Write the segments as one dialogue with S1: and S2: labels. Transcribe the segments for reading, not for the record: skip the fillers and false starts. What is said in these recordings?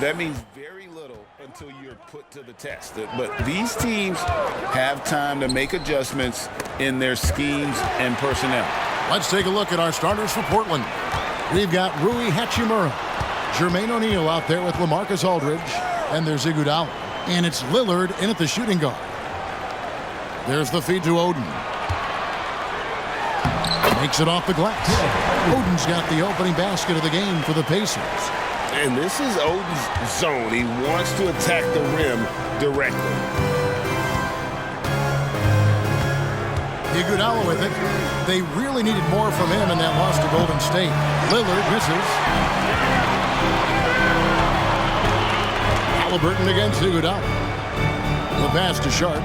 S1: that means very little until you're put to the test. But these teams have time to make adjustments in their schemes and personnel.
S2: Let's take a look at our starters for Portland. We've got Rui Hachimura, Jermaine O'Neal out there with LaMarcus Aldridge, and there's Iguodala. And it's Lillard in at the shooting guard. There's the feed to Oden. Makes it off the glass. Oden's got the opening basket of the game for the Pacers.
S1: And this is Oden's zone. He wants to attack the rim directly.
S2: Iguodala with it. They really needed more from him in that loss to Golden State. Lillard misses. Haliburton against Iguodala. The pass to Sharp.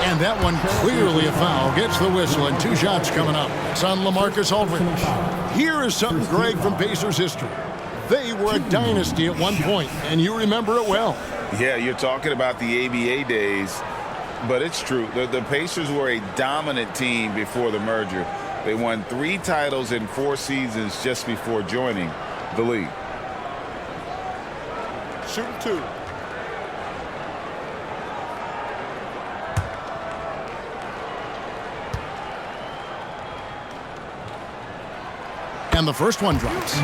S2: And that one clearly a foul. Gets the whistle, and 2 shots coming up. It's on LaMarcus Aldridge. Here is something, Greg, from Pacers history. They were a dynasty at one point, and you remember it well.
S1: Yeah, you're talking about the ABA days, but it's true. The Pacers were a dominant team before the merger. They won 3 titles in 4 seasons just before joining the league.
S3: Shooting 2.
S2: And the first one drops.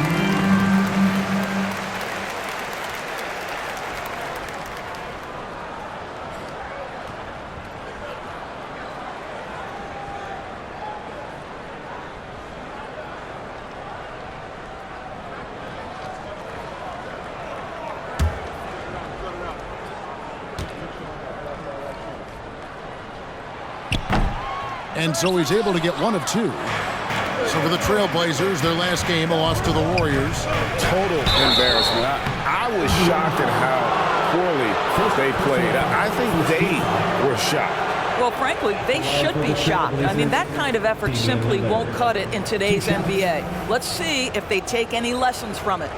S2: And so he's able to get 1 of 2. So for the Trailblazers, their last game, a loss to the Warriors.
S1: Total embarrassment. I was shocked at how poorly they played. I think they were shocked.
S4: Well, frankly, they should be shocked. I mean, that kind of effort simply won't cut it in today's NBA. Let's see if they take any lessons from it.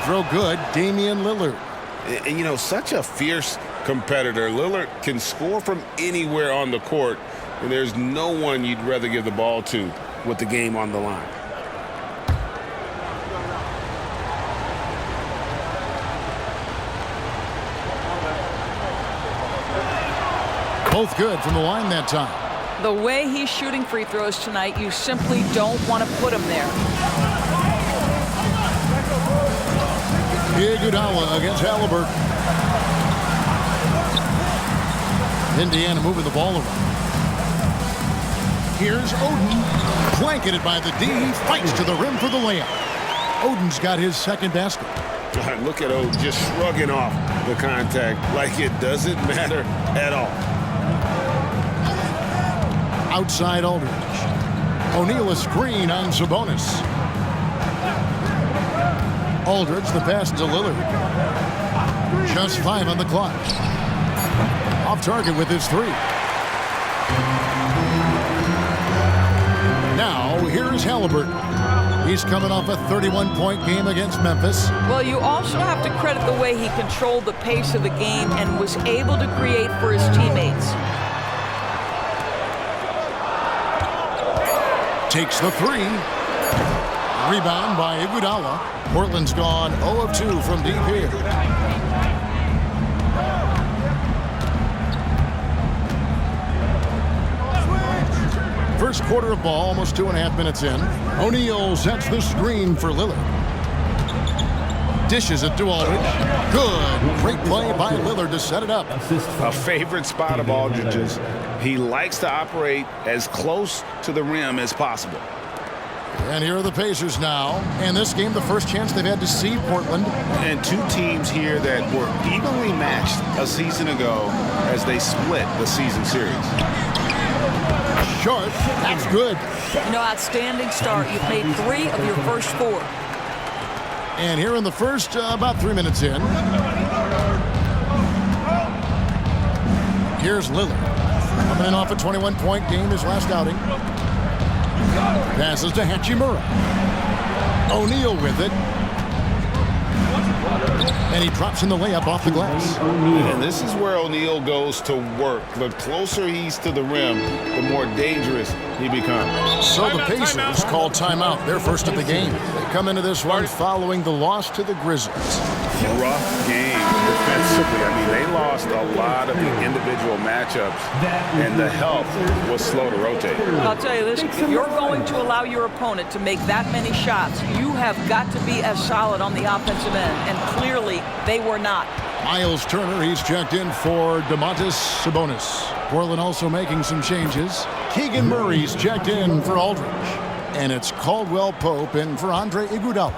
S2: Throw good, Damian Lillard.
S1: You know, such a fierce competitor. Lillard can score from anywhere on the court, and there's no one you'd rather give the ball to with the game on the line.
S2: Both good from the line that time.
S4: The way he's shooting free throws tonight, you simply don't want to put him there.
S2: Iguodala against Haliburton. Indiana moving the ball around. Here's Oden. Blanketed by the D. He fights to the rim for the layup. Oden's got his second basket.
S1: Look at Oden just shrugging off the contact like it doesn't matter at all.
S2: Outside Aldridge. O'Neal a screen on Sabonis. Aldridge, the pass to Lillard. Just 5 on the clock. Off target with his 3. Now, here is Haliburton. He's coming off a 31-point game against Memphis.
S4: Well, you also have to credit the way he controlled the pace of the game and was able to create for his teammates.
S2: Takes the 3. Rebound by Iguodala. Portland's gone 0 of 2 from deep here. First quarter of ball, almost 2.5 minutes in. O'Neal sets the screen for Lillard. Dishes it to Aldridge. Good. Great play by Lillard to set it up.
S1: A favorite spot of Aldridge's. He likes to operate as close to the rim as possible.
S2: And here are the Pacers now. And this game, the first chance they've had to see Portland.
S1: And 2 teams here that were evenly matched a season ago as they split the season series.
S2: Short. That's good.
S4: You know, outstanding start. You've made 3 of your first 4.
S2: And here in the first, about 3 minutes in. Here's Lillard. Coming in off a 21-point game his last outing. Passes to Hachimura. O'Neal with it. And he drops in the layup off the glass.
S1: And this is where O'Neal goes to work. The closer he's to the rim, the more dangerous he becomes.
S2: So the Pacers call timeout. They're first of the game. They come into this one following the loss to the Grizzlies.
S1: Rough game defensively. I mean, they lost a lot of the individual matchups, and the help was slow to rotate.
S4: I'll tell you this, if you're going to allow your opponent to make that many shots, you have got to be as solid on the offensive end, and clearly they were not.
S2: Miles Turner, he's checked in for Domantas Sabonis. Portland also making some changes. Keegan Murray's checked in for Aldridge. And it's Caldwell Pope in for Andre Iguodala.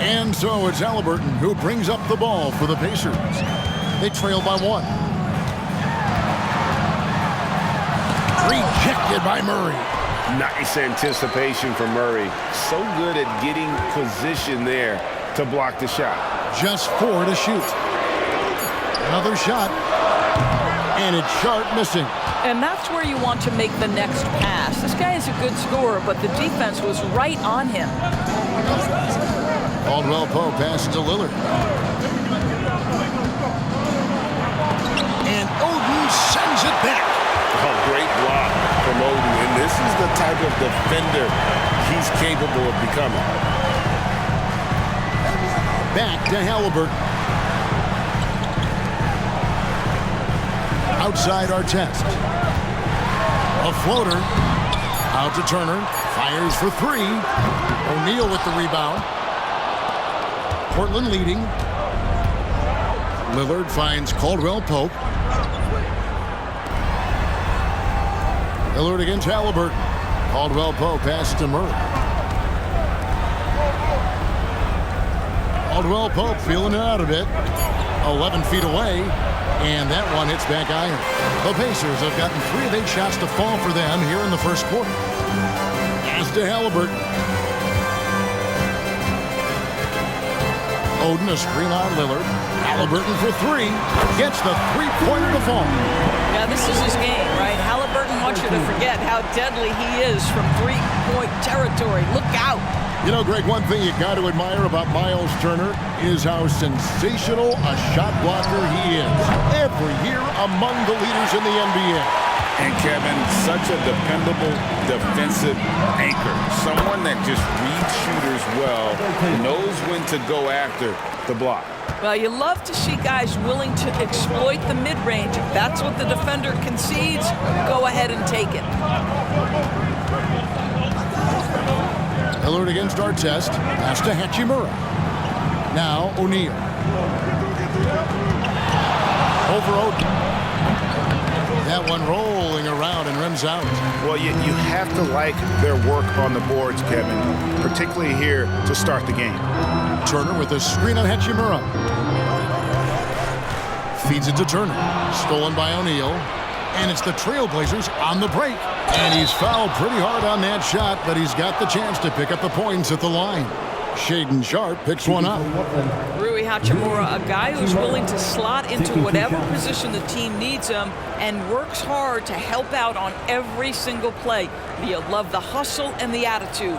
S2: And so it's Haliburton who brings up the ball for the Pacers. They trail by 1. Rejected by Murray.
S1: Nice anticipation from Murray. So good at getting position there to block the shot.
S2: Just 4 to shoot. Another shot. And it's Sharp missing.
S4: And that's where you want to make the next pass. This guy is a good scorer, but the defense was right on him.
S2: Caldwell Pope passes to Lillard. And Oden sends it back.
S1: Oh, great block from Oden. And this is the type of defender he's capable of becoming.
S2: Back to Haliburton. Outside Artest. A floater. Out to Turner. Fires for 3. O'Neal with the rebound. Portland leading. Lillard finds Caldwell Pope. Lillard against Haliburton. Caldwell Pope passes to Murray. Caldwell Pope feeling it out a bit. 11 feet away. And that one hits back iron. The Pacers have gotten 3 of 8 shots to fall for them here in the first quarter. Pass to Haliburton. Oden a screen on Lillard. Haliburton for 3. Gets the three-pointer to fall.
S4: Yeah, this is his game, right? Haliburton wants you to forget how deadly he is from three-point territory. Look out.
S2: You know, Greg, one thing you got to admire about Miles Turner is how sensational a shot blocker he is. Every year among the leaders in the NBA.
S1: And Kevin, such a dependable defensive anchor. Someone that just reads shooters well, knows when to go after the block.
S4: Well, you love to see guys willing to exploit the mid-range. If that's what the defender concedes, go ahead and take it.
S2: Lillard against Artest. Pass to Hachimura. Now O'Neal. Over Oden. That one rolling around and rims out.
S1: Well, you have to like their work on the boards, Kevin, particularly here to start the game.
S2: Turner with a screen on Hachimura. Feeds it to Turner. Stolen by O'Neal. And it's the Trailblazers on the break. And he's fouled pretty hard on that shot, but he's got the chance to pick up the points at the line. Shaedon Sharpe picks one up.
S4: Rui Hachimura, a guy who's willing to slot into whatever position the team needs him and works hard to help out on every single play. You love the hustle and the attitude.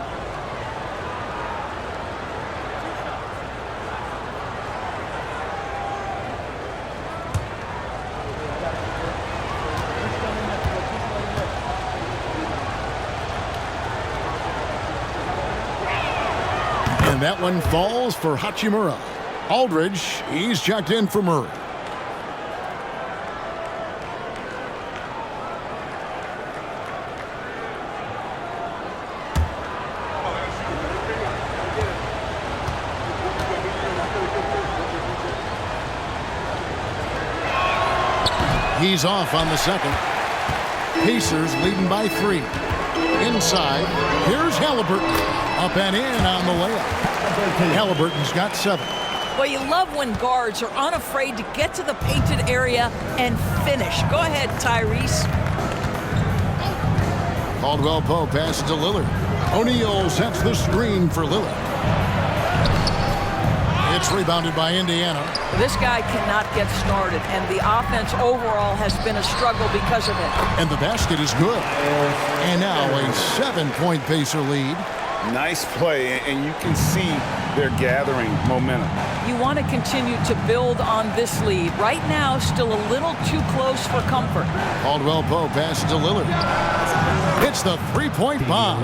S2: And that one falls for Hachimura. Aldridge, he's checked in for Murray. He's off on the second. Pacers leading by 3. Inside, here's Haliburton. Up and in on the layup. Haliburton's got 7.
S4: Well, you love when guards are unafraid to get to the painted area and finish. Go ahead, Tyrese.
S2: Caldwell Pope passes to Lillard. O'Neal sets the screen for Lillard. It It's rebounded by Indiana.
S4: This guy cannot get started, and the offense overall has been a struggle because of it.
S2: And the basket is good. And now a 7-point Pacer lead.
S1: Nice play, and you can see they're gathering momentum.
S4: You want to continue to build on this lead. Right now, still a little too close for comfort.
S2: Caldwell Pope passes to Lillard. It's the three-point bomb.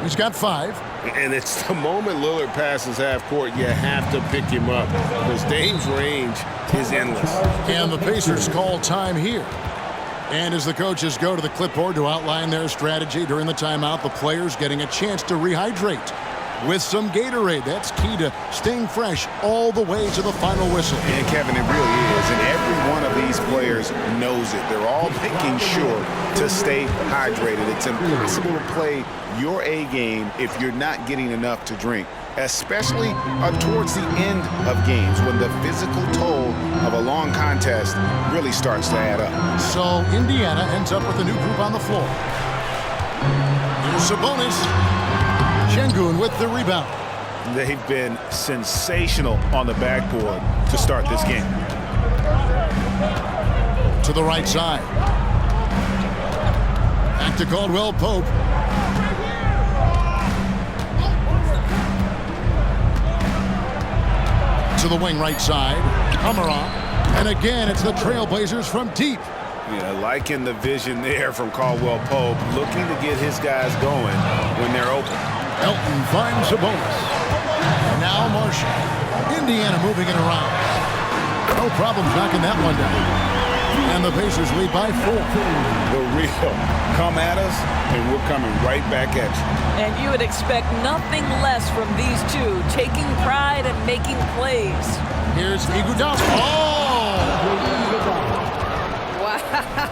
S2: He's got 5.
S3: And it's the moment Lillard passes half court, you have to pick him up because Dame's range is endless.
S2: And the Pacers call time here. And as the coaches go to the clipboard to outline their strategy during the timeout, the players getting a chance to rehydrate with some Gatorade. That's key to staying fresh all the way to the final whistle.
S1: And Kevin, it really is. And every one of these players knows it. They're all making sure to stay hydrated. It's impossible to play your A game if you're not getting enough to drink, especially towards the end of games when the physical toll of a long contest really starts to add up.
S2: So Indiana ends up with a new group on the floor. Here's Sabonis. Şengün with the rebound.
S1: They've been sensational on the backboard to start this game.
S2: To the right side. Back to Caldwell Pope. To the wing right side. Kamara. And again, it's the Trailblazers from deep.
S1: Yeah, liking the vision there from Caldwell Pope, looking to get his guys going when they're open.
S2: Elton finds Sabonis. Now Marshall. Indiana moving it around. No problem knocking that one down. And the Pacers lead by 4.
S1: The real come at us, and we're coming right back at you.
S4: And you would expect nothing less from these two, taking pride and making plays.
S2: Here's Iguodala. Oh!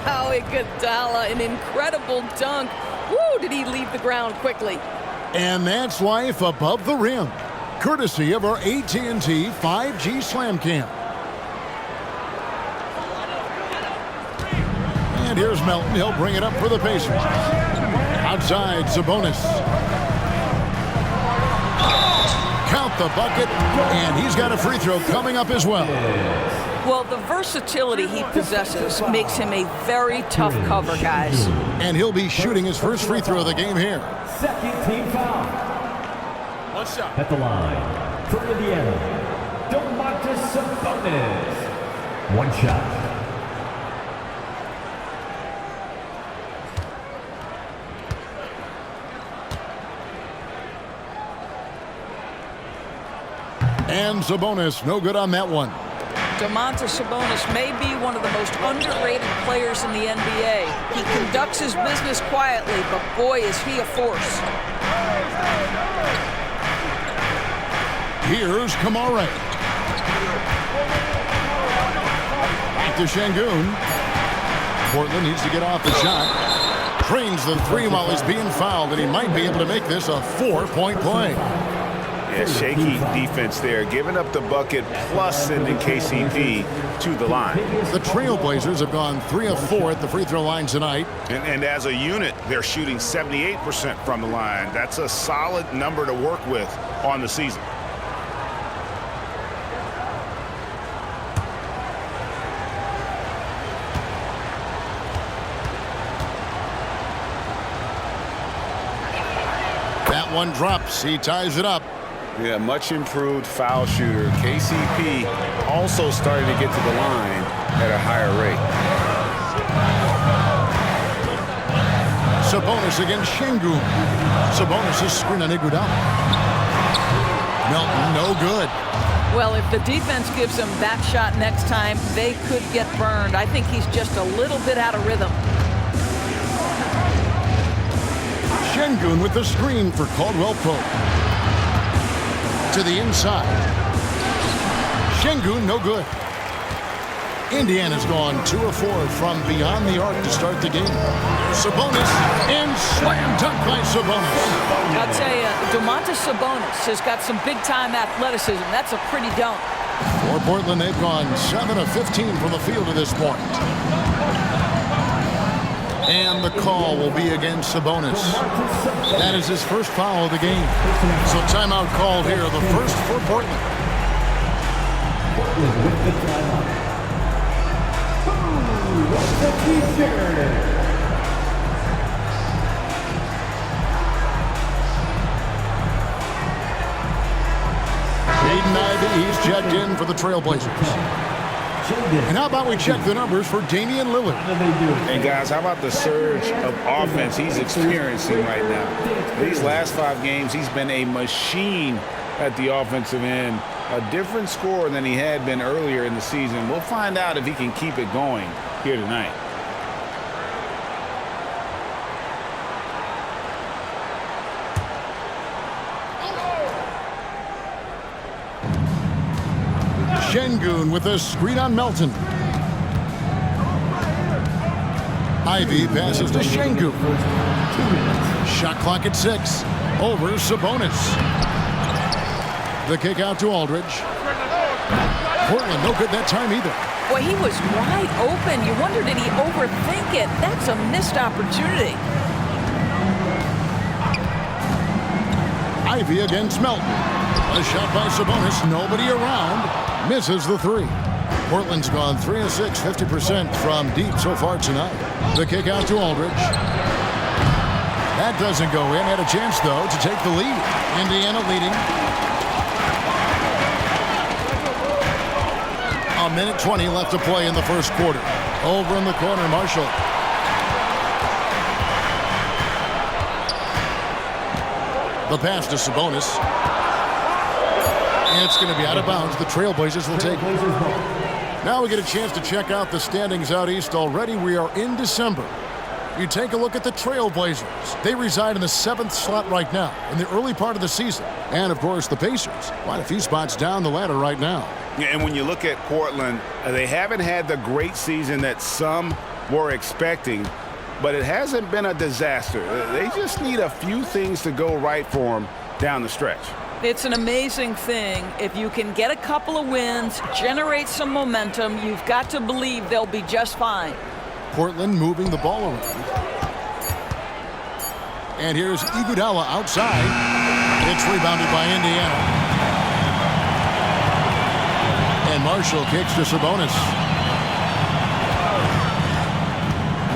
S4: Wow, Iguodala, an incredible dunk. Woo, did he leave the ground quickly.
S2: And that's life above the rim, courtesy of our AT&T 5G Slam Cam. And here's Melton. He'll bring it up for the Pacers. Outside, Sabonis. Count the bucket, and he's got a free throw coming up as well.
S4: Well, the versatility he possesses makes him a very tough cover, guys.
S2: And he'll be shooting his first free throw of the game here.
S5: Second team foul.
S2: What's up?
S5: At the line for Indiana, Domantas Sabonis. One shot.
S2: And Sabonis, no good on that one.
S4: Domantas Sabonis may be one of the most underrated players in the NBA. He conducts his business quietly, but boy, is he a force.
S2: Here's Kamara. Back to Şengün. Portland needs to get off the shot. Trains the 3 while he's being fouled, and he might be able to make this a 4-point play.
S1: Yeah, shaky defense there, giving up the bucket plus sending KCP to the line.
S2: The Trailblazers have gone 3 of 4 at the free throw line tonight.
S1: And as a unit, they're shooting 78% from the line. That's a solid number to work with on the season.
S2: That one drops. He ties it up.
S1: Yeah, much improved foul shooter. KCP also starting to get to the line at a higher rate.
S2: Sabonis against Şengün. Sabonis is screen on Iguodala. Melton, no good.
S4: Well, if the defense gives him that shot next time, they could get burned. I think he's just a little bit out of rhythm.
S2: Şengün with the screen for Caldwell Pope. To the inside. Şengün, no good. Indiana's gone 2 of 4 from beyond the arc to start the game. Sabonis, and slam dunk by Sabonis.
S4: I'll tell you, Domantas Sabonis has got some big-time athleticism. That's a pretty dunk.
S2: For Portland, they've gone 7 of 15 from the field to this point. And the call will be against Sabonis. That is his first foul of the game. So timeout called here, the first for Portland.
S5: Portland with the timeout. Who wants the t-shirt?
S2: Jaden Ivey, he's checked in for the Trailblazers. And how about we check the numbers for Damian Lillard?
S1: And guys, how about the surge of offense he's experiencing right now? These last 5 games, he's been a machine at the offensive end. A different scorer than he had been earlier in the season. We'll find out if he can keep it going here tonight.
S2: Şengün with a screen on Melton. Ivey passes to Şengün. Shot clock at 6. Over Sabonis. The kick out to Aldridge. Portland no good that time either.
S4: Boy, he was wide open. You wonder, did he overthink it? That's a missed opportunity.
S2: Ivey against Melton. A shot by Sabonis. Nobody around. Misses the 3. Portland's gone 3 of 6, 50% from deep so far tonight. The kick out to Aldridge. That doesn't go in. Had a chance, though, to take the lead. Indiana leading. A minute 20 left to play in the first quarter. Over in the corner, Marshall. The pass to Sabonis. It's going to be out of bounds. The Trailblazers will take it. Now we get a chance to check out the standings out east already. We are in December. You take a look at the Trailblazers. They reside in the 7th slot right now in the early part of the season. And, of course, the Pacers. Quite a few spots down the ladder right now.
S1: Yeah, and when you look at Portland, they haven't had the great season that some were expecting, but it hasn't been a disaster. They just need a few things to go right for them down the stretch.
S4: It's an amazing thing. If you can get a couple of wins, generate some momentum, you've got to believe they'll be just fine.
S2: Portland moving the ball around. And here's Iguodala outside. It's rebounded by Indiana. And Marshall kicks to Sabonis.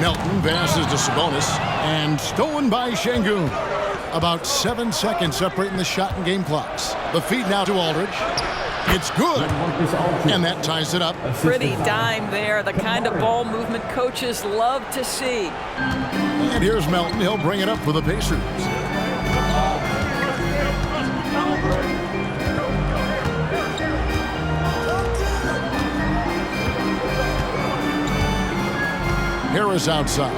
S2: Melton passes to Sabonis. And stolen by Şengün. About 7 seconds separating the shot and game clocks. The feed now to Aldridge. It's good. And that ties it up.
S4: Pretty dime there. The kind of ball movement coaches love to see.
S2: And here's Melton. He'll bring it up for the Pacers. Harris outside.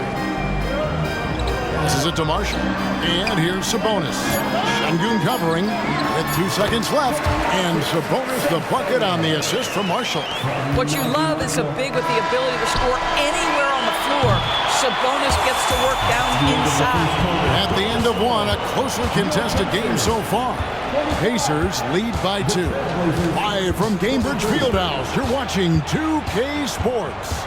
S2: Passes it to Marshall. And here's Sabonis. Şengün covering with 2 seconds left. And Sabonis the bucket on the assist from Marshall.
S4: What you love is a big with the ability to score anywhere on the floor. Sabonis gets to work down inside.
S2: At the end of one, a closely contested game so far. Pacers lead by 2. Live from Gainbridge Fieldhouse, you're watching 2K Sports.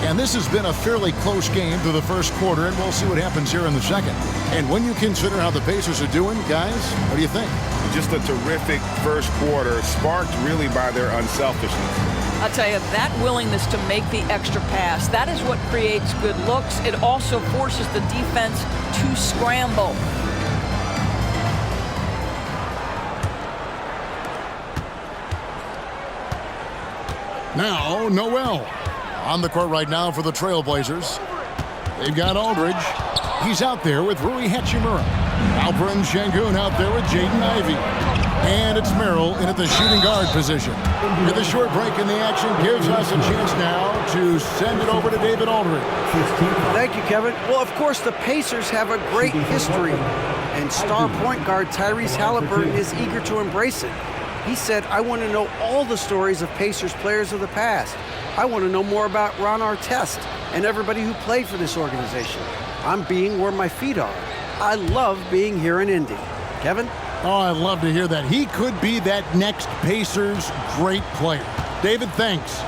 S2: And this has been a fairly close game through the first quarter, and we'll see what happens here in the second. And when you consider how the Pacers are doing, guys, what do you think?
S1: Just a terrific first quarter, sparked really by their unselfishness.
S4: I'll tell you, that willingness to make the extra pass, that is what creates good looks. It also forces the defense to scramble.
S2: Now, Noel. On the court right now for the Trailblazers. They've got Aldridge. He's out there with Rui Hachimura. Alperen Şengün out there with Jaden Ivey. And it's Merrill in at the shooting guard position. With a short break in the action gives us a chance now to send it over to David Aldridge.
S6: Thank you, Kevin. Well, of course, the Pacers have a great history, and star point guard Tyrese Haliburton is eager to embrace it. He said, I want to know all the stories of Pacers players of the past. I want to know more about Ron Artest and everybody who played for this organization. I'm being where my feet are. I love being here in Indy. Kevin?
S2: Oh, I love to hear that. He could be that next Pacers great player. David, thanks.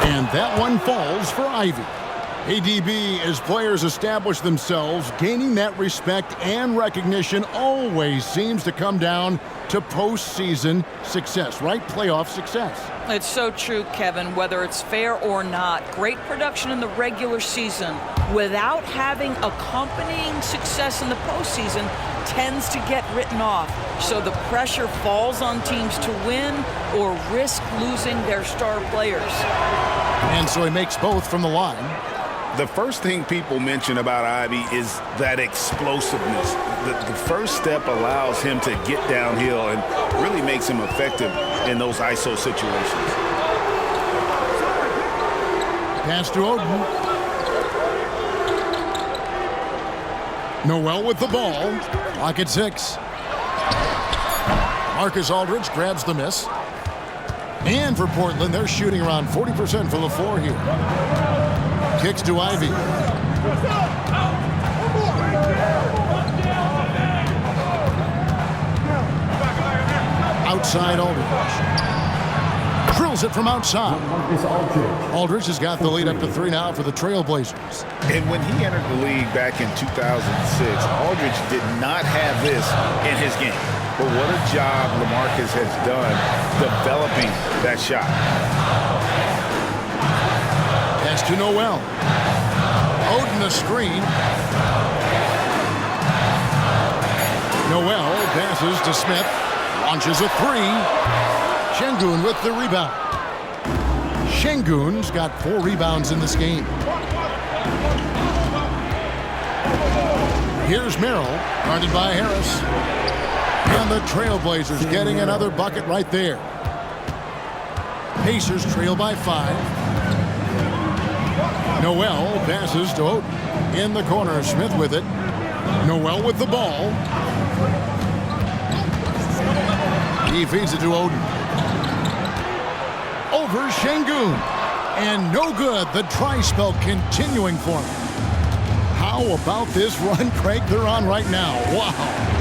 S2: And that one falls for Ivy. ADB, as players establish themselves, gaining that respect and recognition always seems to come down to postseason success, right? Playoff success.
S4: It's so true, Kevin, whether it's fair or not. Great production in the regular season without having accompanying success in the postseason tends to get written off. So the pressure falls on teams to win or risk losing their star players.
S2: And so he makes both from the line.
S1: The first thing people mention about Ivy is that explosiveness. The first step allows him to get downhill and really makes him effective in those ISO situations.
S2: Pass to Oden. Noel with the ball. Lock at 6. Marcus Aldridge grabs the miss. And for Portland, they're shooting around 40% from the floor here. Kicks to Ivy. Outside Aldridge. Drills it from outside. Aldridge has got the lead up to 3 now for the Trailblazers.
S1: And when he entered the league back in 2006, Aldridge did not have this in his game. But what a job LaMarcus has done developing that shot.
S2: Pass to Noel. Oden the screen. Noel passes to Smith. Launches a 3. Şengün with the rebound. Şengün's got 4 rebounds in this game. Here's Merrill, guarded by Harris. And the Trailblazers getting another bucket right there. Pacers trail by 5. Noel passes to Oden. In the corner, Smith with it. Noel with the ball. He feeds it to Oden. Over Şengün. And no good. The try spell continuing for him. How about this run, Craig, they're on right now? Wow.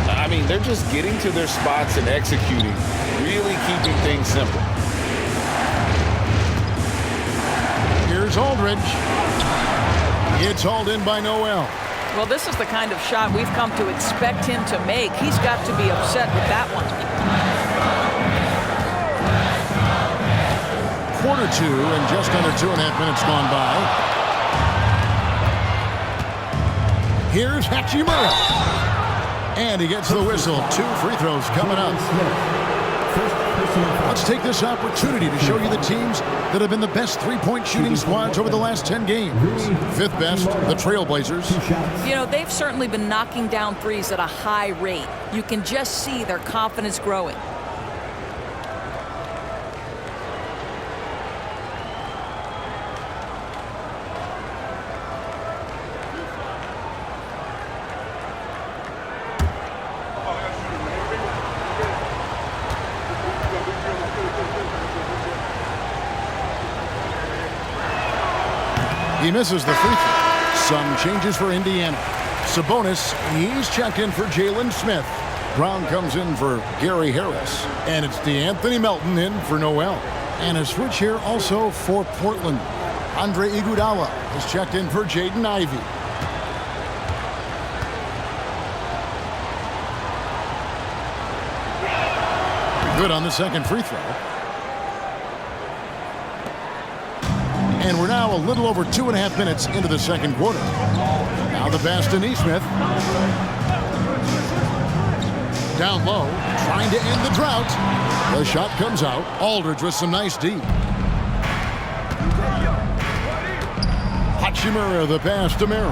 S1: I mean, they're just getting to their spots and executing, really keeping things simple.
S2: Here's Aldridge. It's hauled in by Noel.
S4: Well, this is the kind of shot we've come to expect him to make. He's got to be upset with that one.
S2: Quarter 2 and just under 2.5 minutes gone by. Here's Hachimura. And he gets the whistle. 2 free throws coming up. Let's take this opportunity to show you the teams that have been the best three-point shooting squads over the last 10 games. 5th best, the Trailblazers.
S4: You know, they've certainly been knocking down threes at a high rate. You can just see their confidence growing.
S2: He misses the free throw. Some changes for Indiana. Sabonis, he's checked in for Jalen Smith. Brown comes in for Gary Harris. And it's DeAnthony Melton in for Noel. And a switch here also for Portland. Andre Iguodala is checked in for Jaden Ivey. Good on the second free throw. And we're now a little over 2.5 minutes into the second quarter. Now the pass to Nesmith. Down low, trying to end the drought. The shot comes out. Aldridge with some nice D. Hachimura, the pass to Merrill.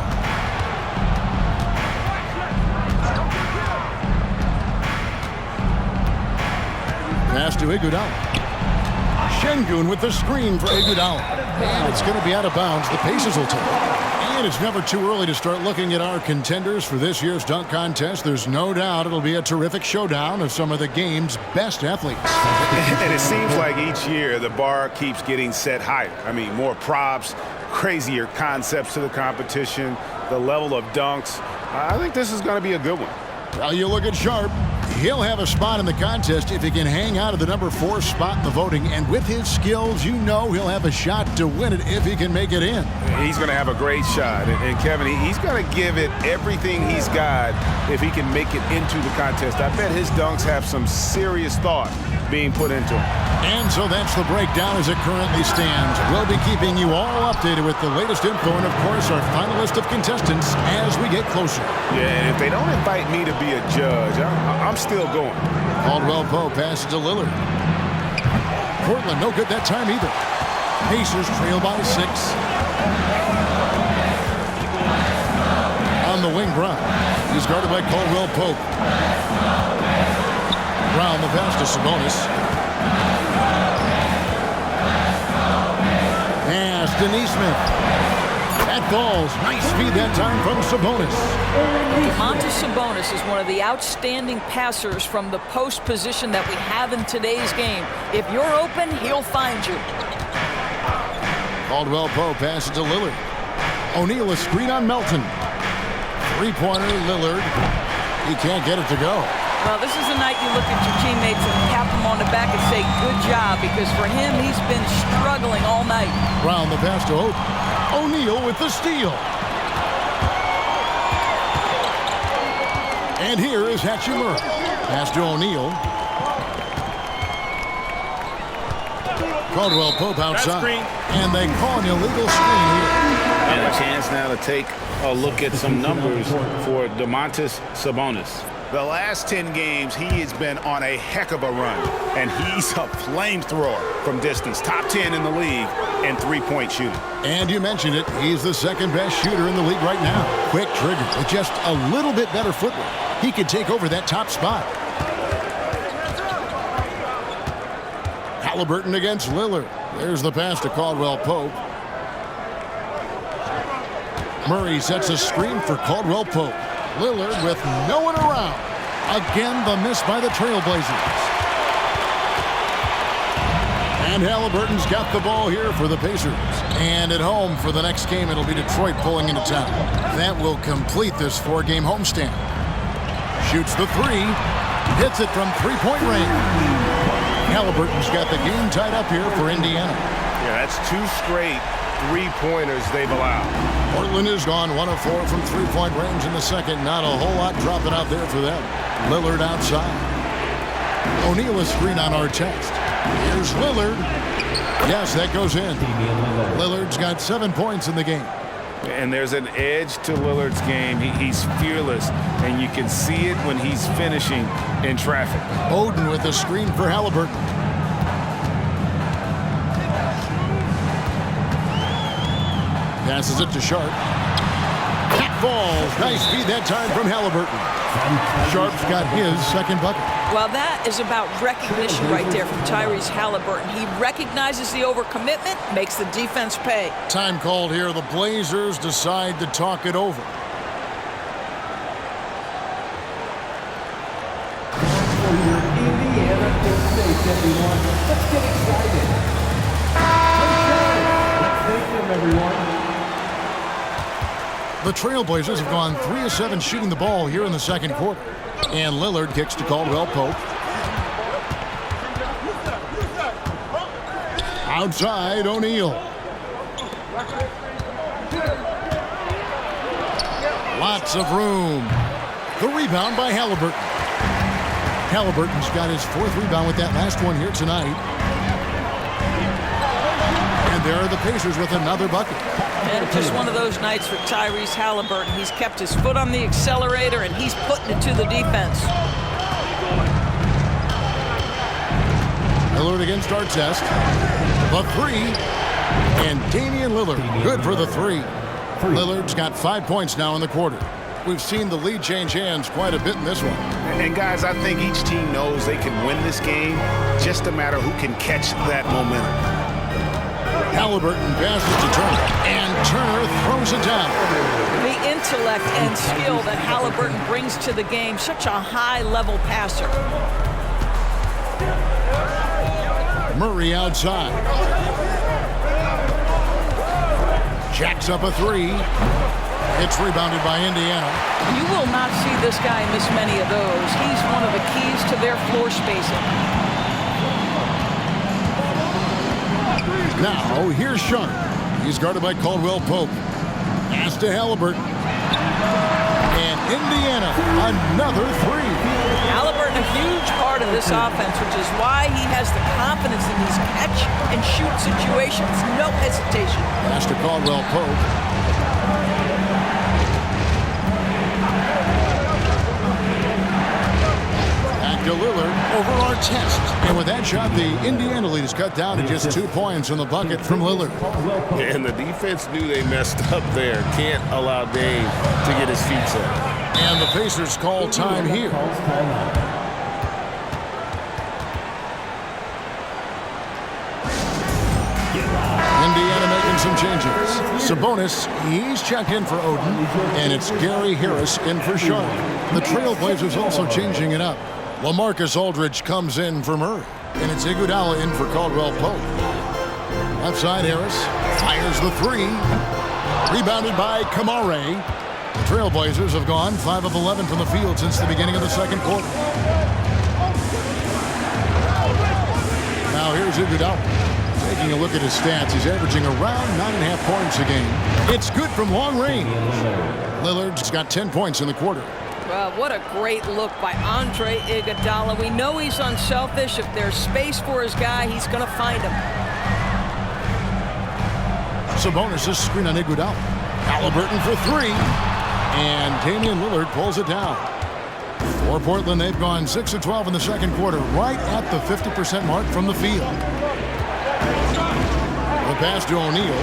S2: Pass to Iguodala. Şengün with the screen for Iguodala. And it's going to be out of bounds. The Pacers will take it. And it's never too early to start looking at our contenders for this year's dunk contest. There's no doubt it'll be a terrific showdown of some of the game's best athletes.
S3: And it seems like each year the bar keeps getting set higher. I mean, more props, crazier concepts to the competition, the level of dunks. I think this is going to be a good one.
S2: Well, you look at Sharp. He'll have a spot in the contest if he can hang out of the number 4 spot in the voting. And with his skills, you know he'll have a shot to win it if he can make it in.
S3: He's going to have a great shot. And Kevin, he's going to give it everything he's got if he can make it into the contest. I bet his dunks have some serious thought being put into them.
S2: And so that's the breakdown as it currently stands. We'll be keeping you all updated with the latest info and, of course, our final list of contestants as we get closer.
S3: Yeah, and if they don't invite me to be a judge, I'm still going.
S2: Caldwell Pope passes to Lillard. Portland no good that time either. Pacers trail by 6. On the wing, Brown. He's guarded by Caldwell Pope. Brown the pass to Sabonis. Pass to Neesmith. That falls. Nice feed that time from Sabonis.
S4: Domantas Sabonis is one of the outstanding passers from the post position that we have in today's game. If you're open, he'll find you.
S2: Caldwell Pope passes to Lillard. O'Neal a screen on Melton. Three-pointer Lillard. He can't get it to go.
S4: Well, this is the night you look at your teammates and tap them on the back and say, good job, because for him, he's been struggling all night.
S2: Brown the pass to Hope. O'Neal with the steal. And here is Hachimura. Pass to O'Neal. Caldwell Pope outside. And they call an illegal screen here.
S3: And a chance now to take a look at some numbers for Domantas Sabonis. The last 10 games, he has been on a heck of a run, and he's a flamethrower from distance. Top 10 in the league in three-point shooting.
S2: And you mentioned it, he's the second best shooter in the league right now. Quick trigger with just a little bit better footwork. He could take over that top spot. Haliburton against Lillard. There's the pass to Caldwell Pope. Murray sets a screen for Caldwell Pope. Lillard with no one around. Again, the miss by the Trailblazers. And Haliburton's got the ball here for the Pacers. And at home for the next game, it'll be Detroit pulling into town. That will complete this 4-game homestand. Shoots the 3. Hits it from three-point range. Haliburton's got the game tied up here for Indiana.
S3: Yeah, that's 2 straight three-pointers they've allowed.
S2: Portland is gone 1 of 4 from three-point range in the second. Not a whole lot dropping out there for them. Lillard outside. O'Neal a screen on Artest. Here's Lillard. Yes, that goes in. Lillard's got 7 points in the game.
S3: And there's an edge to Lillard's game. He's fearless, and you can see it when he's finishing in traffic.
S2: Oden with a screen for Haliburton. Passes it to Sharp. That falls. Nice feed that time from Haliburton. Sharp's got his second bucket.
S4: Well, that is about recognition right there from Tyrese Haliburton. He recognizes the overcommitment, makes the defense pay.
S2: Time called here. The Blazers decide to talk it over.
S5: Indiana State, everyone. Let's get excited. Let's thank them, everyone.
S2: The Trailblazers have gone 3 of 7 shooting the ball here in the second quarter. And Lillard kicks to Caldwell Pope. Outside, O'Neal. Lots of room. The rebound by Haliburton. Haliburton's got his 4th rebound with that last one here tonight. And there are the Pacers with another bucket.
S4: And just one of those nights for Tyrese Haliburton. He's kept his foot on the accelerator, and he's putting it to the defense.
S2: Lillard against Artest. The 3. And Damian Lillard, good for the 3. Lillard's got 5 points now in the quarter. We've seen the lead change hands quite a bit in this one.
S3: And guys, I think each team knows they can win this game. Just a matter who can catch that momentum.
S2: Haliburton passes to Turner and Turner throws it down.
S4: The intellect and skill that Haliburton brings to the game, such a high-level passer.
S2: Murray outside. Jacks up a three. It's rebounded by Indiana.
S4: You will not see this guy miss many of those. He's one of the keys to their floor spacing.
S2: Now, here's Sharp. He's guarded by Caldwell Pope. Pass to Haliburton. And Indiana, another three.
S4: Haliburton, a huge part of this offense, which is why he has the confidence in these catch-and-shoot situations. No hesitation.
S2: Pass to Caldwell Pope. To Lillard over our test. And with that shot, the Indiana lead is cut down to just 2 points in the bucket from Lillard.
S1: And the defense knew they messed up there. Can't allow Dame to get his feet set.
S2: And the Pacers call time here. Indiana making some changes. Sabonis, he's checked in for Odin. And it's Gary Harris in for Sharp. The Trailblazers also changing it up. LaMarcus Aldridge comes in for Murray. And it's Iguodala in for Caldwell Pope. Left side, Harris fires the three. Rebounded by Kamare. The Trailblazers have gone 5 of 11 from the field since the beginning of the second quarter. Now here's Iguodala. Taking a look at his stats, he's averaging around 9.5 points a game. It's good from long range. Lillard's got 10 points in the quarter.
S4: Well, what a great look by Andre Iguodala. We know he's unselfish. If there's space for his guy, he's going to find him.
S2: Sabonis' screen on Iguodala. Haliburton for three. And Damian Lillard pulls it down. For Portland, they've gone 6 of 12 in the second quarter, right at the 50% mark from the field. The pass to O'Neal.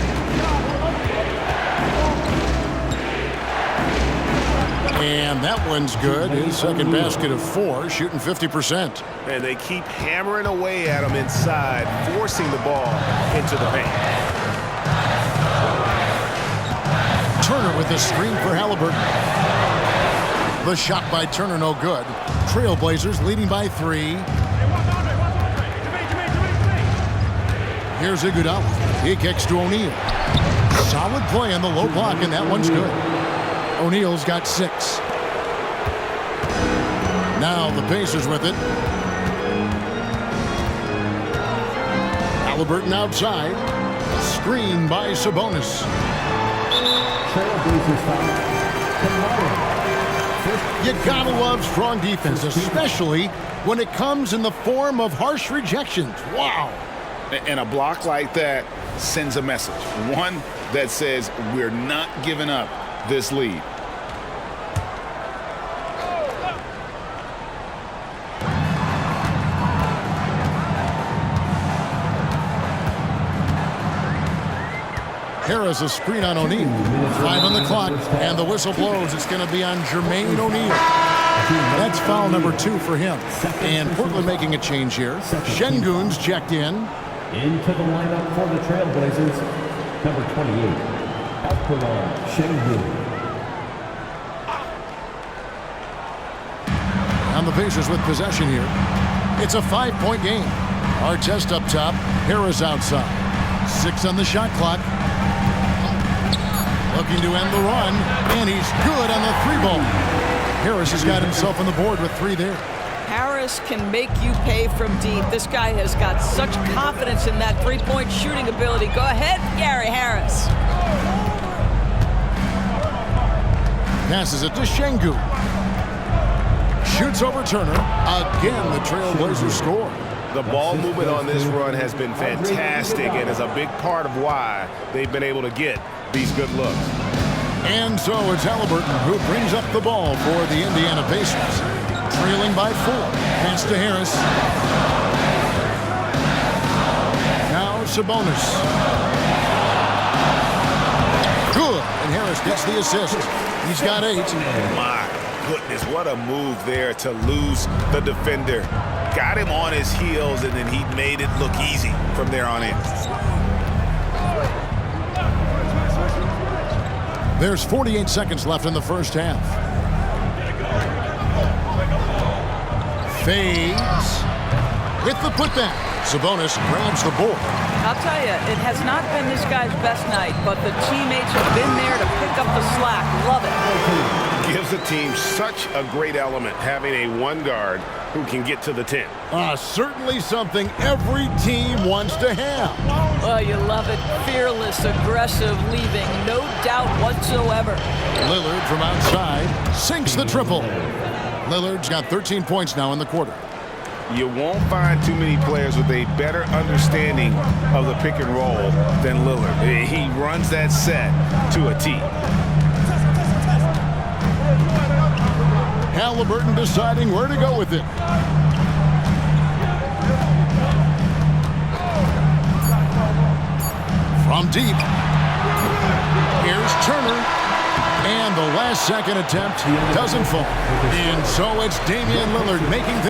S2: And that one's good. His second basket of 4, shooting 50%.
S3: And they keep hammering away at him inside, forcing the ball into the paint.
S2: Turner with the screen for Haliburton. The shot by Turner, no good. Trailblazers leading by 3. Here's Iguodala. He kicks to O'Neal. Solid play on the low block, and that one's good. O'Neal's got 6. Now the Pacers with it. Haliburton outside. Screen by Sabonis. You gotta love strong defense, especially when it comes in the form of harsh rejections. Wow.
S1: And a block like that sends a message. One that says we're not giving up this lead.
S2: Harris a screen on O'Neal. 5 on the clock, and the whistle blows. It's going to be on Jermaine O'Neal. That's foul number 2 for him. And Portland making a change here. Şengün's checked in.
S5: Into the lineup for the Trailblazers, number 28, Alperen Şengün.
S2: And the Pacers with possession here. It's a 5-point game. Artest up top, Harris outside. 6 on the shot clock. Looking to end the run, and he's good on the 3-ball. Harris has got himself on the board with 3 there.
S4: Harris can make you pay from deep. This guy has got such confidence in that 3-point shooting ability. Go ahead, Gary Harris.
S2: Passes it to Şengün. Shoots over Turner. Again, the Trailblazers score.
S3: The ball movement on this run has been fantastic and is a big part of why they've been able to get these good looks.
S2: And so it's Haliburton who brings up the ball for the Indiana Pacers. Trailing by 4. Pass to Harris. Now Sabonis. Good. And Harris gets the assist. He's got 8.
S3: My goodness, what a move there to lose the defender. Got him on his heels, and then he made it look easy from there on in.
S2: There's 48 seconds left in the first half. Fades with the putback. Sabonis grabs the board.
S4: I'll tell you, it has not been this guy's best night, but the teammates have been there to pick up the slack. Love it.
S3: Gives the team such a great element having a one guard who can get to the 10.
S2: Certainly something every team wants to have.
S4: Oh, you love it. Fearless, aggressive, leaving. No doubt whatsoever.
S2: Lillard from outside sinks the triple. Lillard's got 13 points now in the quarter.
S3: You won't find too many players with a better understanding of the pick and roll than Lillard. He runs that set to a T.
S2: Haliburton deciding where to go with it. From deep. Here's Turner. And the last second attempt doesn't fall. And so it's Damian Lillard making